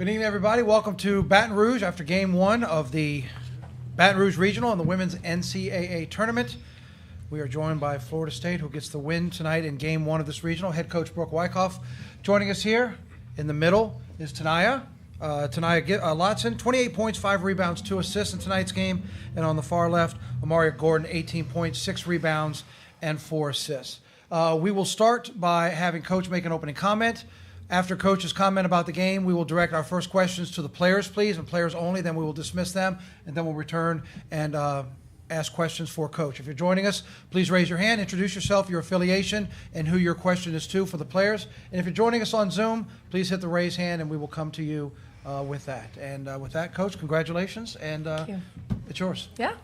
Good evening, everybody. Welcome to Baton Rouge after Game 1 of the Baton Rouge Regional and the Women's NCAA Tournament. We are joined by Florida State, who gets the win tonight in Game 1 of this regional. Head coach Brooke Wyckoff. Joining us here in the middle is Tanaya. Tanaya Lotson, 28 points, 5 rebounds, 2 assists in tonight's game. And on the far left, Amaria Gordon, 18 points, 6 rebounds, and 4 assists. We will start by having Coach make an opening comment. After Coach's comment about the game, we will direct our first questions to the players, please, and players only. Then we will dismiss them, and then we'll return and ask questions for Coach. If you're joining us, please raise your hand, introduce yourself, your affiliation, and who your question is to for the players. And if you're joining us on Zoom, please hit the raise hand, and we will come to you with that. And with that, Coach, congratulations, and it's yours. Yeah.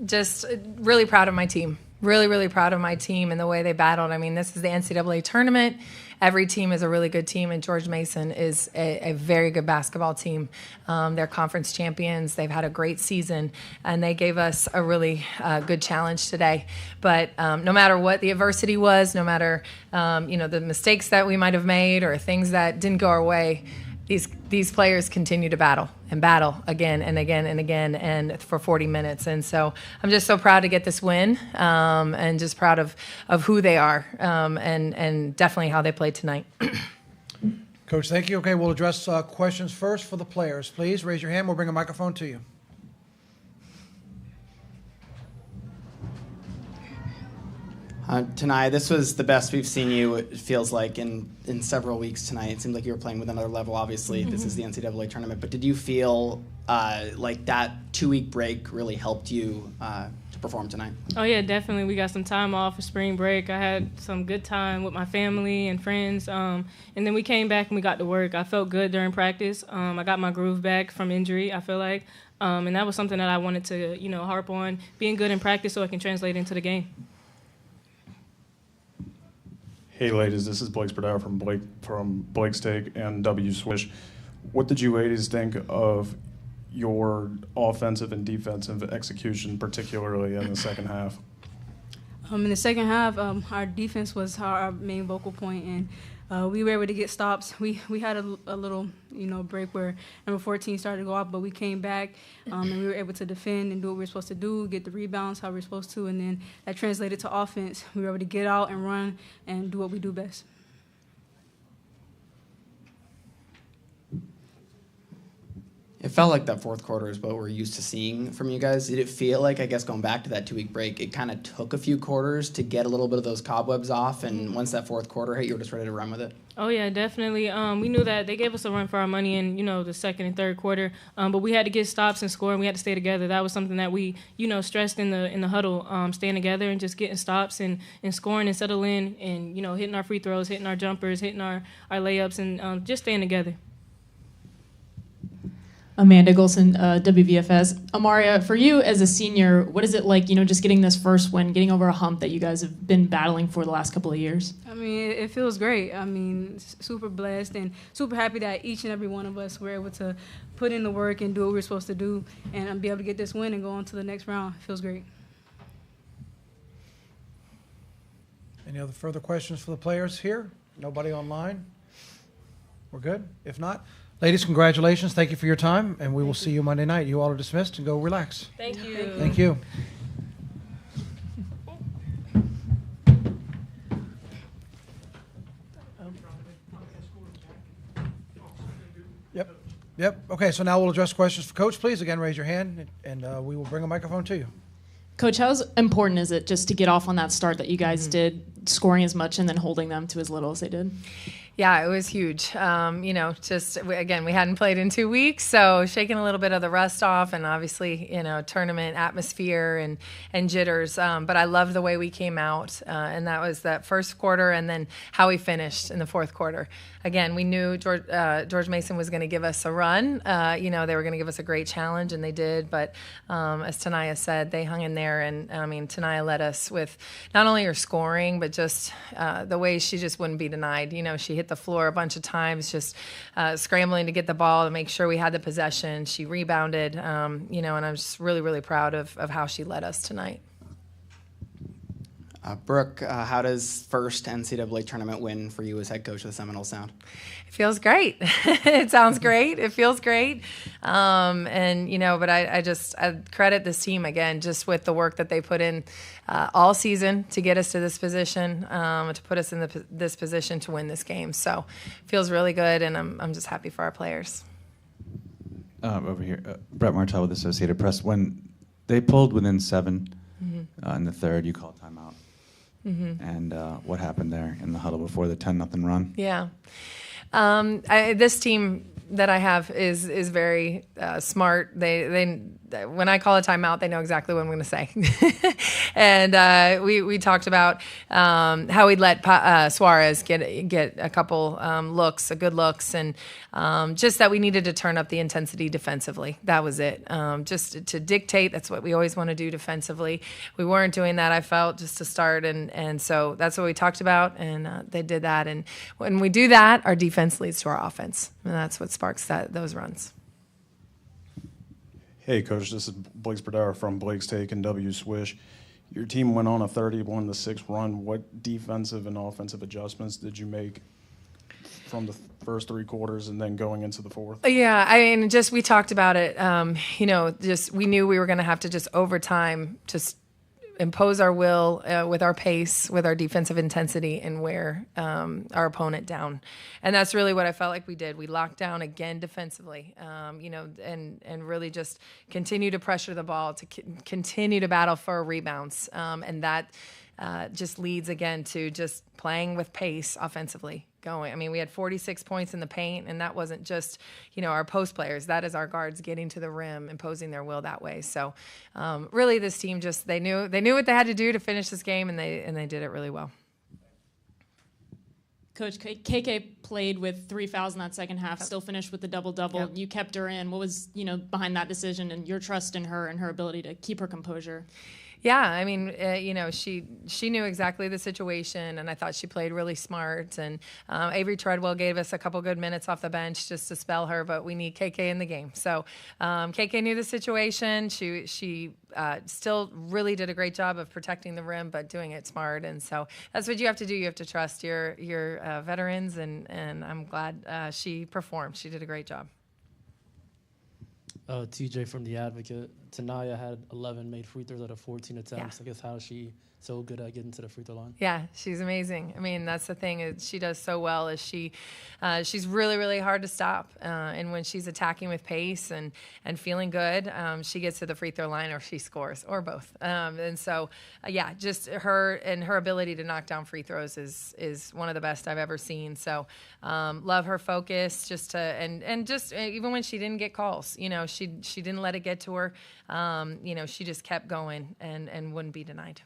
Just really proud of my team. Really proud of my team and the way they battled. I mean, this is the NCAA tournament. Every team is a really good team, and George Mason is a very good basketball team. They're conference champions. They've had a great season, and they gave us a really good challenge today. But no matter what the adversity was, no matter the mistakes that we might have made or things that didn't go our way, these players continue to battle again and again and again, and for 40 minutes. And so I'm just so proud to get this win, and just proud of who they are, and definitely how they played tonight. Coach, thank you. Okay, we'll address questions first for the players. Please raise your hand. We'll bring a microphone to you. Tonight, this was the best we've seen you, it feels like, in several weeks tonight. It seemed like you were playing with another level. Obviously, This is the NCAA tournament. But did you feel like that 2-week break really helped you to perform tonight? Oh, yeah, definitely. We got some time off for spring break. I had some good time with my family and friends. And then we came back and we got to work. I felt good during practice. I got my groove back from injury, I feel like. And that was something that I wanted to, harp on, being good in practice so it can translate into the game. Hey ladies, this is Blake Spadaro from Blake Steak and W Swish. What did you ladies think of your offensive and defensive execution, particularly in the second half? In the second half, our defense was our main vocal point, and we were able to get stops. We had a little break where number 14 started to go off, but we came back and we were able to defend and do what we were supposed to do, get the rebounds how we were supposed to, and then that translated to offense. We were able to get out and run and do what we do best. It felt like that fourth quarter is what we're used to seeing from you guys. Did it feel like, I guess, going back to that 2-week break, it kind of took a few quarters to get a little bit of those cobwebs off, and once that fourth quarter hit, you were just ready to run with it? Oh, yeah, definitely. We knew that they gave us a run for our money in, the second and third quarter, but we had to get stops and score, and we had to stay together. That was something that we, stressed in the huddle, staying together and just getting stops and scoring and settling and, hitting our free throws, hitting our jumpers, hitting our layups, and just staying together. Amanda Golson, WVFS. Amaria, for you as a senior, what is it like, just getting this first win, getting over a hump that you guys have been battling for the last couple of years? I mean, it feels great. I mean, super blessed and super happy that each and every one of us were able to put in the work and do what we were supposed to do and be able to get this win and go on to the next round. It feels great. Any other further questions for the players here? Nobody online? We're good? If not, ladies, congratulations. Thank you for your time, and we will see you Monday night. You all are dismissed, and go relax. Thank you. Thank you. Yep. Okay, so now we'll address questions for Coach. Please, again, raise your hand, and we will bring a microphone to you. Coach, how important is it just to get off on that start that you guys did, scoring as much and then holding them to as little as they did? Yeah, it was huge. Again, we hadn't played in 2 weeks, so shaking a little bit of the rust off, and obviously, tournament atmosphere and jitters. But I loved the way we came out, and that was that first quarter, and then how we finished in the fourth quarter. Again, we knew George Mason was going to give us a run. They were going to give us a great challenge, and they did. But as Tanaya said, they hung in there, and Tanaya led us with not only her scoring, but just the way she just wouldn't be denied. She hit the floor a bunch of times, just scrambling to get the ball to make sure we had the possession. She rebounded, and I'm just really, really proud of how she led us tonight. Brooke, how does first NCAA tournament win for you as head coach of the Seminoles sound? It feels great. It sounds great. It feels great. And, but I credit this team again, just with the work that they put in all season to get us to this position, to put us in this position to win this game. So it feels really good, and I'm just happy for our players. Over here, Brett Martell with Associated Press. When they pulled within 7 in the third, you called timeout. And what happened there in the huddle before the 10-0 run? Yeah. This team that I have is very smart. They when I call a timeout, they know exactly what I'm going to say. And we talked about how we'd let Suarez get a couple good looks, and just that we needed to turn up the intensity defensively. That was it. Just to dictate. That's what we always want to do defensively. We weren't doing that, I felt, just to start, and so that's what we talked about, and they did that. And when we do that, our defense leads to our offense, and that's what sparks those runs. Hey, Coach, this is Blake Spadara from Blake's Take and W Swish. Your team went on a 31-6 run. What defensive and offensive adjustments did you make from the first 3 quarters and then going into the fourth? Yeah, I mean, just we talked about it. Just we knew we were going to have to just over time just impose our will with our pace, with our defensive intensity, and wear our opponent down. And that's really what I felt like we did. We locked down again defensively, and really just continue to pressure the ball, to continue to battle for rebounds. And that just leads again to just playing with pace offensively. Going. I mean, we had 46 points in the paint, and that wasn't just, our post players. That is our guards getting to the rim, imposing their will that way. So, really, this team just they knew what they had to do to finish this game, and they did it really well. Coach, KK played with 3 fouls in that second half, still finished with the double-double. Yep. You kept her in. What was, behind that decision and your trust in her and her ability to keep her composure? Yeah, I mean, she knew exactly the situation, and I thought she played really smart. And Avery Treadwell gave us a couple good minutes off the bench just to spell her, but we need KK in the game. So KK knew the situation. She still really did a great job of protecting the rim, but doing it smart. And so that's what you have to do. You have to trust your veterans, and I'm glad she performed. She did a great job. TJ from The Advocate. Tanaya had 11 made free throws out of 14 attempts. Yeah. I guess how is she so good at getting to the free throw line? Yeah, she's amazing. I mean, that's the thing is she does so well. Is she's really, really hard to stop. And when she's attacking with pace and feeling good, she gets to the free throw line or she scores, or both. And so, just her and her ability to knock down free throws is one of the best I've ever seen. So, love her focus. And even when she didn't get calls, she didn't let it get to her. She just kept going and wouldn't be denied.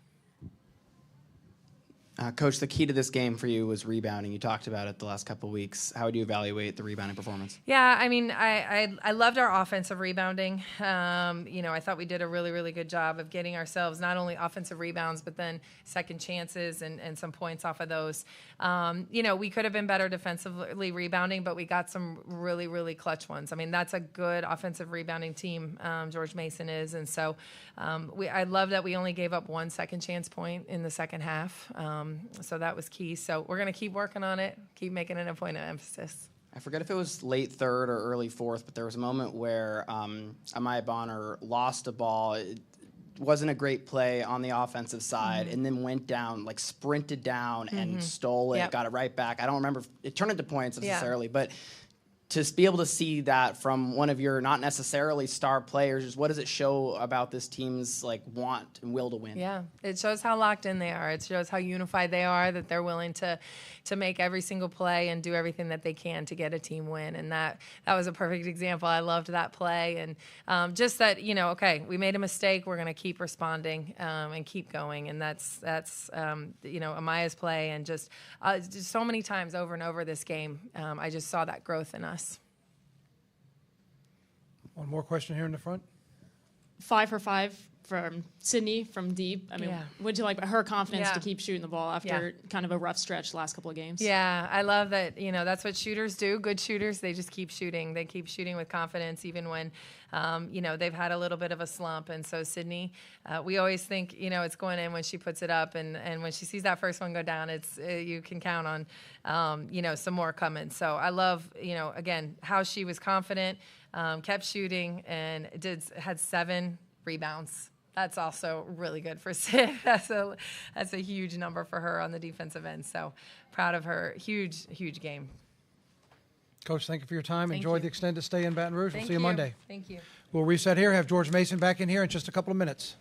Coach, the key to this game for you was rebounding. You talked about it the last couple of weeks. How would you evaluate the rebounding performance? Yeah, I mean, I loved our offensive rebounding. I thought we did a really, really good job of getting ourselves not only offensive rebounds, but then second chances and some points off of those. We could have been better defensively rebounding, but we got some really, really clutch ones. I mean, that's a good offensive rebounding team, George Mason is. And so I love that we only gave up 1 second chance point in the second half. So that was key. So we're going to keep working on it, keep making it a point of emphasis. I forget if it was late third or early fourth, but there was a moment where Amaya Bonner lost a ball. It wasn't a great play on the offensive side, and then went down, sprinted down and stole it, got it right back. I don't remember if it turned into points necessarily, but to be able to see that from one of your not necessarily star players, what does it show about this team's want and will to win? Yeah, it shows how locked in they are. It shows how unified they are, that they're willing to make every single play and do everything that they can to get a team win. And that was a perfect example. I loved that play. And just that, okay, we made a mistake. We're going to keep responding and keep going. And that's Amaya's play. And just so many times over and over this game, I just saw that growth in us. One more question here in the front. 5 for 5 from Sydney from deep. I mean, Yeah. what'd you like about her confidence Yeah. to keep shooting the ball after kind of a rough stretch the last couple of games? Yeah, I love that. That's what shooters do. Good shooters, they just keep shooting. They keep shooting with confidence, even when, they've had a little bit of a slump. And so Sydney, we always think, it's going in when she puts it up, and when she sees that first one go down, it's you can count on, some more coming. So I love, again, how she was confident, kept shooting, and had 7 rebounds. That's also really good for Sid. That's a huge number for her on the defensive end. So proud of her. Huge game. Coach, thank you for your time. Thank Enjoy you. the extended stay in Baton Rouge. We'll see you Monday. Thank you. We'll reset here, have George Mason back in here in just a couple of minutes.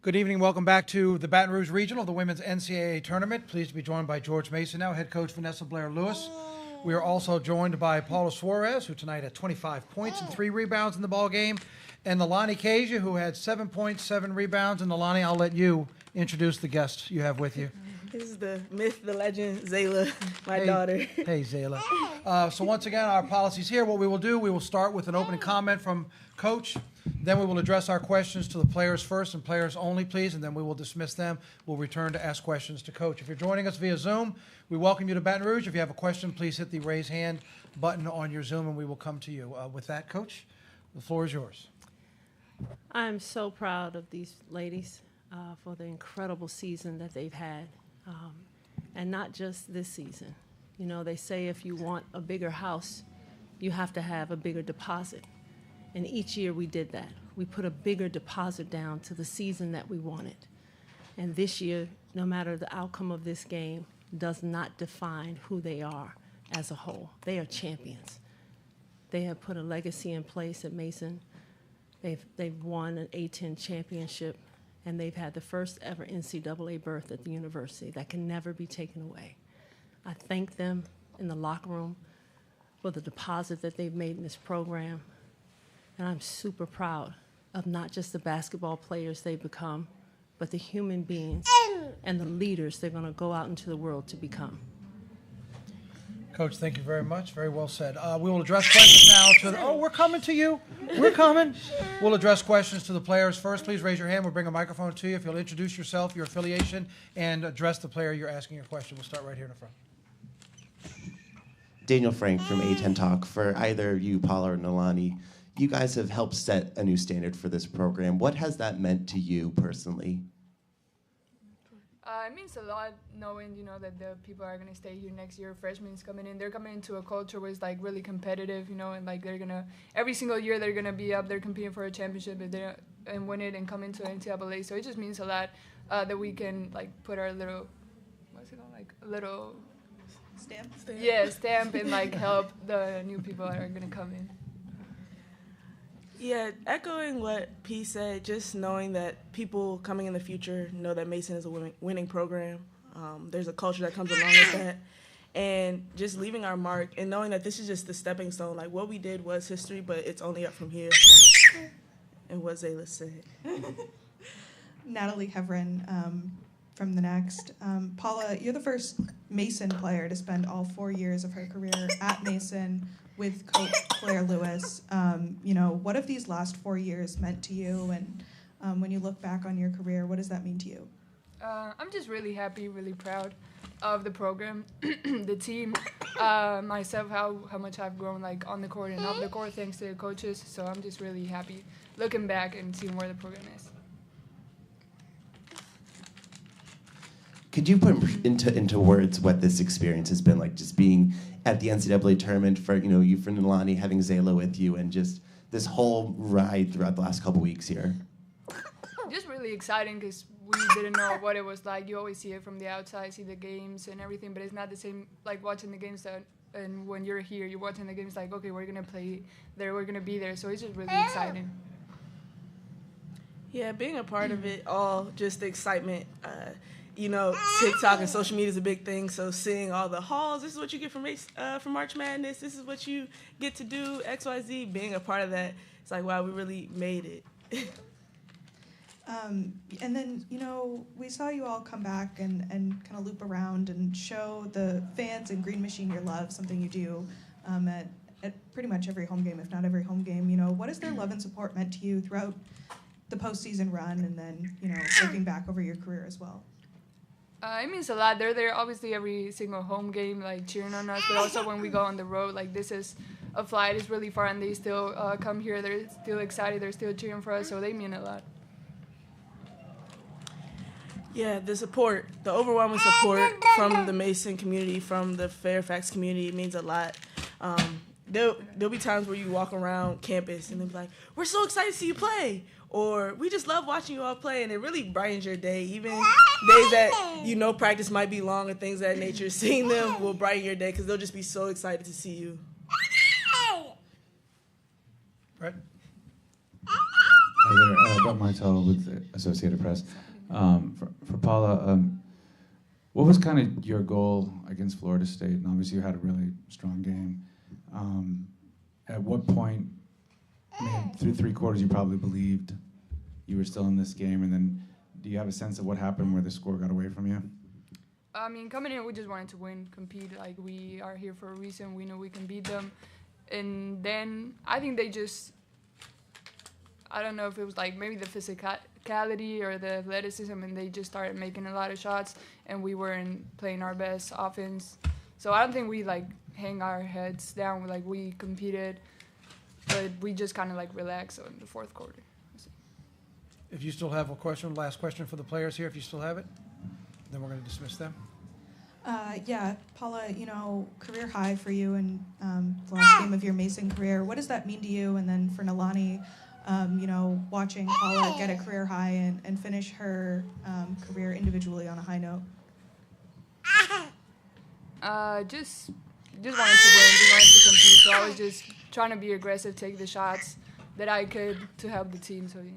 Good evening. Welcome back to the Baton Rouge Regional, the Women's NCAA Tournament. Pleased to be joined by George Mason now, head coach Vanessa Blair-Lewis. We are also joined by Paula Suarez, who tonight had 25 points and 3 rebounds in the ball game, and Nalani Kasia, who had 7 points, 7 rebounds. And Nalani, I'll let you introduce the guest you have with you. This is the myth, the legend, Zayla, my daughter. Hey, Zayla. So once again, our policies here. What we will do, we will start with an opening comment from Coach. Then we will address our questions to the players first and players only, please, and then we will dismiss them. We'll return to ask questions to Coach. If you're joining us via Zoom, we welcome you to Baton Rouge. If you have a question, please hit the raise hand button on your Zoom, and we will come to you. With that, Coach, the floor is yours. I'm so proud of these ladies for the incredible season that they've had, and not just this season. You know, they say if you want a bigger house, you have to have a bigger deposit. And each year we did that. We put a bigger deposit down to the season that we wanted. And this year, no matter the outcome of this game, does not define who they are as a whole. They are champions. They have put a legacy in place at Mason. They've won an A-10 championship, and they've had the first ever NCAA berth at the university that can never be taken away. I thank them in the locker room for the deposit that they've made in this program. And I'm super proud of not just the basketball players they've become, but the human beings and the leaders they're going to go out into the world to become. Coach, thank you very much. Very well said. We will address questions now to the, we're coming to you. We're coming. We'll address questions to the players first. Please raise your hand. We'll bring a microphone to you. If you'll introduce yourself, your affiliation, and address the player you're asking your question. We'll start right here in the front. Daniel Frank from A10 Talk. For either you, Paula or Nalani, you guys have helped set a new standard for this program. What has that meant to you personally? It means a lot knowing, you know, that the people are going to stay here next year. Freshmen coming in. They're coming into a culture where it's, like, really competitive, you know, and, like, they're going to – every single year they're going to be up there competing for a championship and win it and come into NCAA. So it just means a lot that we can, like, put our little – what's it called? Like, a little – Stamp? Yeah, stamp and, like, help the new people that are going to come in. Yeah, echoing what P said, just knowing that people coming in the future know that Mason is a winning program. There's a culture that comes along with that. And just leaving our mark and knowing that this is just the stepping stone. Like, what we did was history, but it's only up from here. And what Zayla said. Natalie Hevren from the Next. Paula, you're the first Mason player to spend all 4 years of her career at Mason with Coach Blair-Lewis. You know, what have these last 4 years meant to you? And when you look back on your career, what does that mean to you? I'm just really happy, really proud of the program, the team, myself, how much I've grown, like, on the court and off the court thanks to the coaches. So I'm just really happy looking back and seeing where the program is. Could you put into words what this experience has been like, just being at the NCAA tournament for, you know, you for Nalani, having Zayla with you, and just this whole ride throughout the last couple weeks here? Just really exciting because we didn't know what it was like. You always see it from the outside, see the games and everything, but it's not the same like watching the games and when you're here, you're watching the games like, okay, we're going to play there, we're going to be there. So it's just really exciting. Yeah, being a part of it all, just the excitement. You know, TikTok and social media is a big thing, so seeing all the hauls, this is what you get from March Madness, this is what you get to do, XYZ, being a part of that, it's like, wow, we really made it. And then, you know, we saw you all come back and kind of loop around and show the fans in Green Machine your love, something you do at pretty much every home game, if not every home game. You know, what has their love and support meant to you throughout the postseason run and then, you know, looking back over your career as well? It means a lot. They're there obviously every single home game, like cheering on us, but also when we go on the road, like this is a flight, it's really far, and they still come here. They're still excited. They're still cheering for us, so they mean a lot. Yeah, the support, the overwhelming support from the Mason community, from the Fairfax community, means a lot. There'll be times where you walk around campus and they'll be like, we're so excited to see you play. Or we just love watching you all play, and it really brightens your day. Even days that you know practice might be long and things of that nature, seeing them will brighten your day because they'll just be so excited to see you. Brett? Hi there, Brett Martell with the Associated Press. For Paula, what was kind of your goal against Florida State? And obviously you had a really strong game. At what point, I mean, through 3 quarters, you probably believed you were still in this game, and then do you have a sense of what happened where the score got away from you? I mean, coming in, we just wanted to win, compete. Like, we are here for a reason. We know we can beat them. And then I think they just, I don't know if it was like maybe the physicality or the athleticism, and they just started making a lot of shots, and we weren't playing our best offense. So I don't think we like hang our heads down. Like, we competed, but we just kind of like relaxed in the 4th quarter. If you still have a question, last question for the players here, if you still have it, then we're going to dismiss them. Yeah, Paula, you know, career high for you in the last game of your Mason career. What does that mean to you? And then for Nalani, you know, watching Paula get a career high and finish her career individually on a high note. Just wanted to win, just wanted to compete. So I was just trying to be aggressive, take the shots that I could to help the team. So yeah.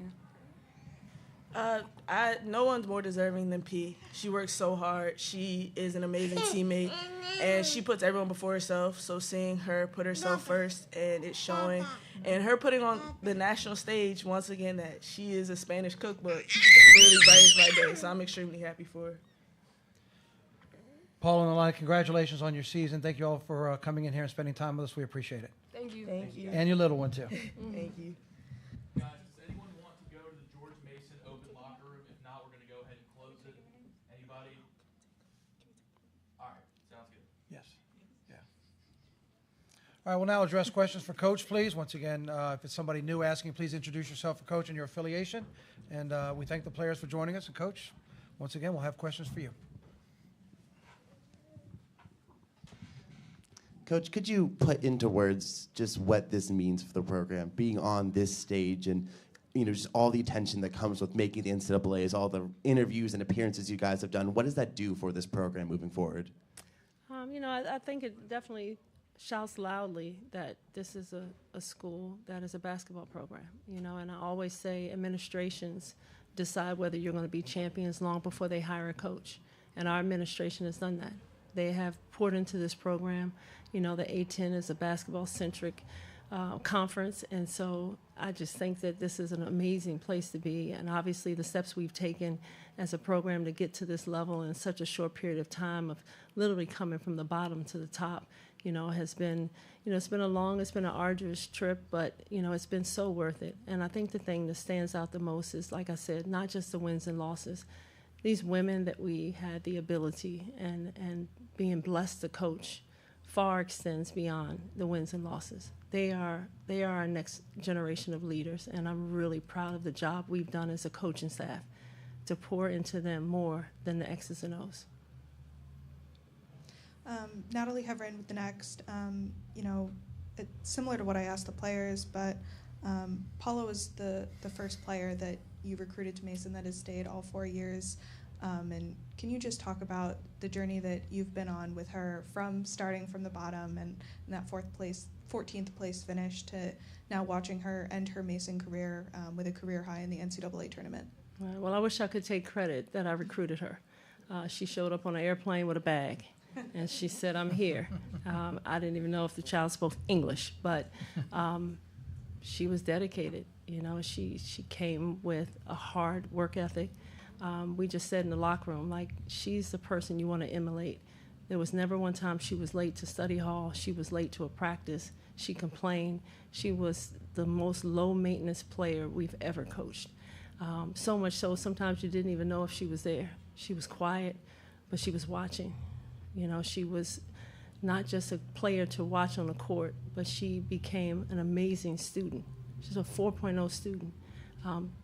No one's more deserving than P. She works so hard. She is an amazing teammate, and she puts everyone before herself. So seeing her put herself first, and it's showing, and her putting on the national stage once again that she is a Spanish cookbook really brightens my day. So I'm extremely happy for her. Paul and Alana, congratulations on your season. Thank you all for coming in here and spending time with us. We appreciate it. Thank you. Thank you. And your little one, too. Thank you. Guys, does anyone want to go to the George Mason open locker room? If not, we're going to go ahead and close it. Anybody? All right, sounds good. Yes. Yeah. All right, we'll now address questions for Coach, please. Once again, if it's somebody new asking, please introduce yourself for Coach and your affiliation. And we thank the players for joining us. And Coach, once again, we'll have questions for you. Coach, could you put into words just what this means for the program, being on this stage and, you know, just all the attention that comes with making the NCAAs, all the interviews and appearances you guys have done? What does that do for this program moving forward? You know, I think it definitely shouts loudly that this is a school that is a basketball program, you know, and I always say administrations decide whether you're going to be champions long before they hire a coach, and our administration has done that. They have poured into this program. You know, the A10 is a basketball-centric conference, and so I just think that this is an amazing place to be, and obviously the steps we've taken as a program to get to this level in such a short period of time of literally coming from the bottom to the top, you know, has been, you know, it's been an arduous trip, but, you know, it's been so worth it. And I think the thing that stands out the most is, like I said, not just the wins and losses. These women that we had the ability and being blessed to coach far extends beyond the wins and losses. They are our next generation of leaders, and I'm really proud of the job we've done as a coaching staff to pour into them more than the X's and O's. Natalie Heverin with the Next. You know, it's similar to what I asked the players, but Paula was the first player that you recruited to Mason that has stayed all 4 years. And can you just talk about the journey that you've been on with her from starting from the bottom and that 14th place finish to now watching her end her Mason career with a career high in the NCAA tournament? Well, I wish I could take credit that I recruited her. She showed up on an airplane with a bag, and she said, "I'm here." I didn't even know if the child spoke English, but she was dedicated. You know, she came with a hard work ethic. We just said in the locker room, like, she's the person you want to emulate. There was never one time she was late to study hall. She was late to a practice. She complained. She was the most low-maintenance player we've ever coached. So much so sometimes you didn't even know if she was there. She was quiet, but she was watching. You know, she was not just a player to watch on the court, but she became an amazing student. She's a 4.0 student.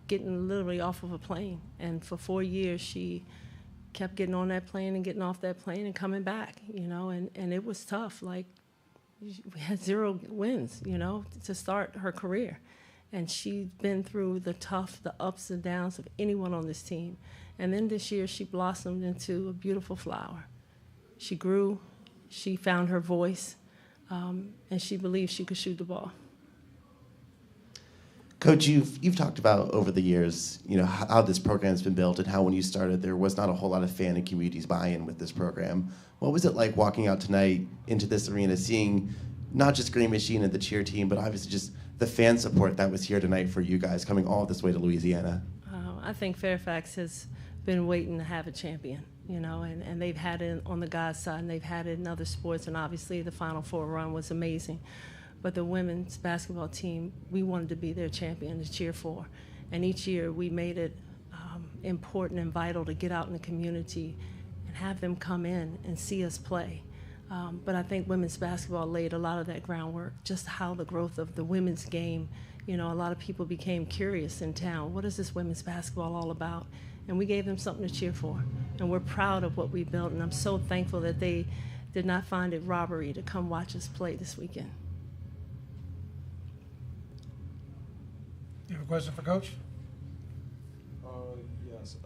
Getting literally off of a plane. And for 4 years, she kept getting on that plane and getting off that plane and coming back, you know, and it was tough. Like, we had 0 wins, you know, to start her career. And she'd been through the ups and downs of anyone on this team. And then this year, she blossomed into a beautiful flower. She grew, she found her voice, and she believed she could shoot the ball. Coach, you've talked about over the years, how this program's been built and how when you started there was not a whole lot of fan and community's buy-in with this program. What was it like walking out tonight into this arena, seeing not just Green Machine and the cheer team, but obviously just the fan support that was here tonight for you guys coming all this way to Louisiana? I think Fairfax has been waiting to have a champion, and they've had it on the guys' side and they've had it in other sports, and obviously the Final Four run was amazing. But the women's basketball team, we wanted to be their champion to cheer for. And each year we made it important and vital to get out in the community and have them come in and see us play. But I think women's basketball laid a lot of that groundwork, just how the growth of the women's game, a lot of people became curious in town. What is this women's basketball all about? And we gave them something to cheer for. And we're proud of what we built, and I'm so thankful that they did not find it robbery to come watch us play this weekend. You have a question for Coach? Yes.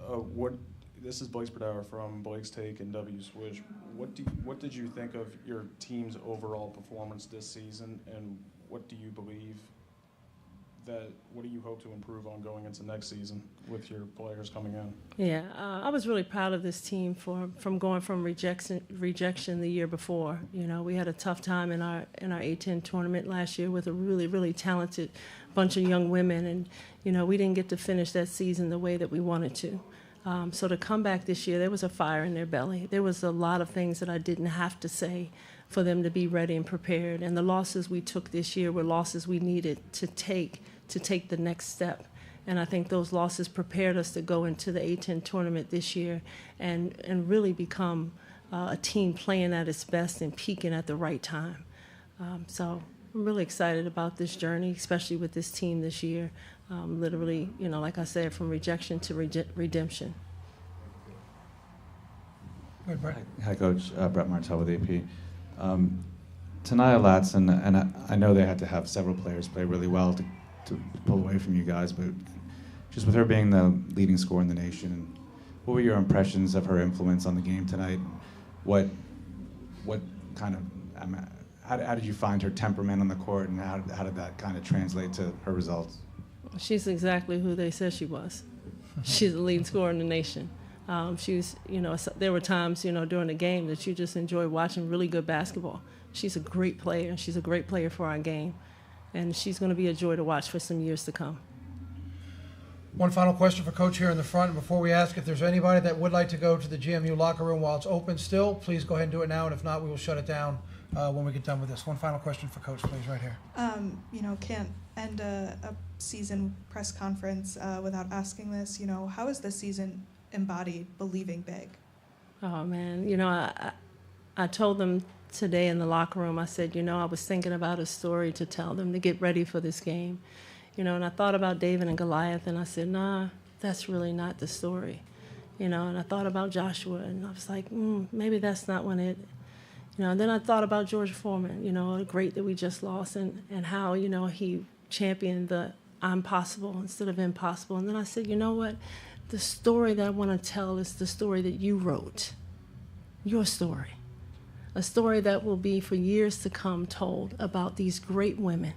This is Blake Spadauer from Blake's Take and W Swish. What did you think of your team's overall performance this season, and what do you hope to improve on going into next season with your players coming in? Yeah, I was really proud of this team from going from rejection the year before. We had a tough time in our A10 tournament last year with a really, really talented bunch of young women, and we didn't get to finish that season the way that we wanted to. So to come back this year, there was a fire in their belly. There was a lot of things that I didn't have to say for them to be ready and prepared. And the losses we took this year were losses we needed to take the next step. And I think those losses prepared us to go into the A10 tournament this year and really become a team playing at its best and peaking at the right time. So I'm really excited about this journey, especially with this team this year. Literally, like I said, from rejection to redemption. Good, Brett. Hi, Coach. Brett Martell with AP. Tanaya Latson, and I know they had to have several players play really well to pull away from you guys, but just with her being the leading scorer in the nation, what were your impressions of her influence on the game tonight? What kind of, how did you find her temperament on the court, and how did that kind of translate to her results? She's exactly who they said she was. She's the leading scorer in the nation. There were times, during the game that you just enjoy watching really good basketball. She's a great player, and she's a great player for our game. And she's going to be a joy to watch for some years to come. One final question for Coach here in the front. And before we ask, if there's anybody that would like to go to the GMU locker room while it's open still, please go ahead and do it now. And if not, we will shut it down when we get done with this. One final question for Coach, please, right here. Can't end a season press conference without asking this. How has this season embodied believing big? Oh, man. I told them today in the locker room, I said, I was thinking about a story to tell them to get ready for this game. And I thought about David and Goliath, and I said, nah, that's really not the story. And I thought about Joshua, and I was like, maybe that's not when it. And then I thought about George Foreman, a great that we just lost, and how, he championed the I'm possible instead of impossible. And then I said, you know what? The story that I want to tell is the story that you wrote, your story. A story that will be for years to come told about these great women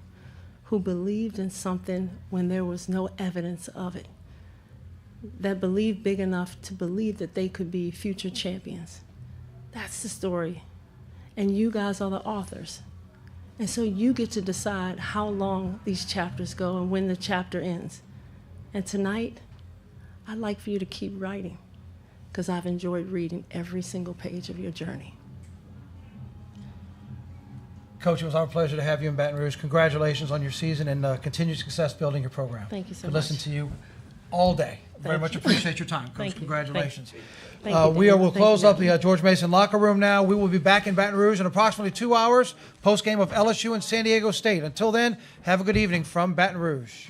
who believed in something when there was no evidence of it, that believed big enough to believe that they could be future champions. That's the story. And you guys are the authors. And so you get to decide how long these chapters go and when the chapter ends. And tonight, I'd like for you to keep writing, because I've enjoyed reading every single page of your journey. Coach, it was our pleasure to have you in Baton Rouge. Congratulations on your season and continued success building your program. Thank you so much. much. Listen to you all day. Very Thank much you. appreciate your time, Coach. Thank you. Congratulations. Thank you, David. We'll Thank close you, up the George Mason locker room now. We will be back in Baton Rouge in approximately 2 hours, post-game of LSU and San Diego State. Until then, have a good evening from Baton Rouge.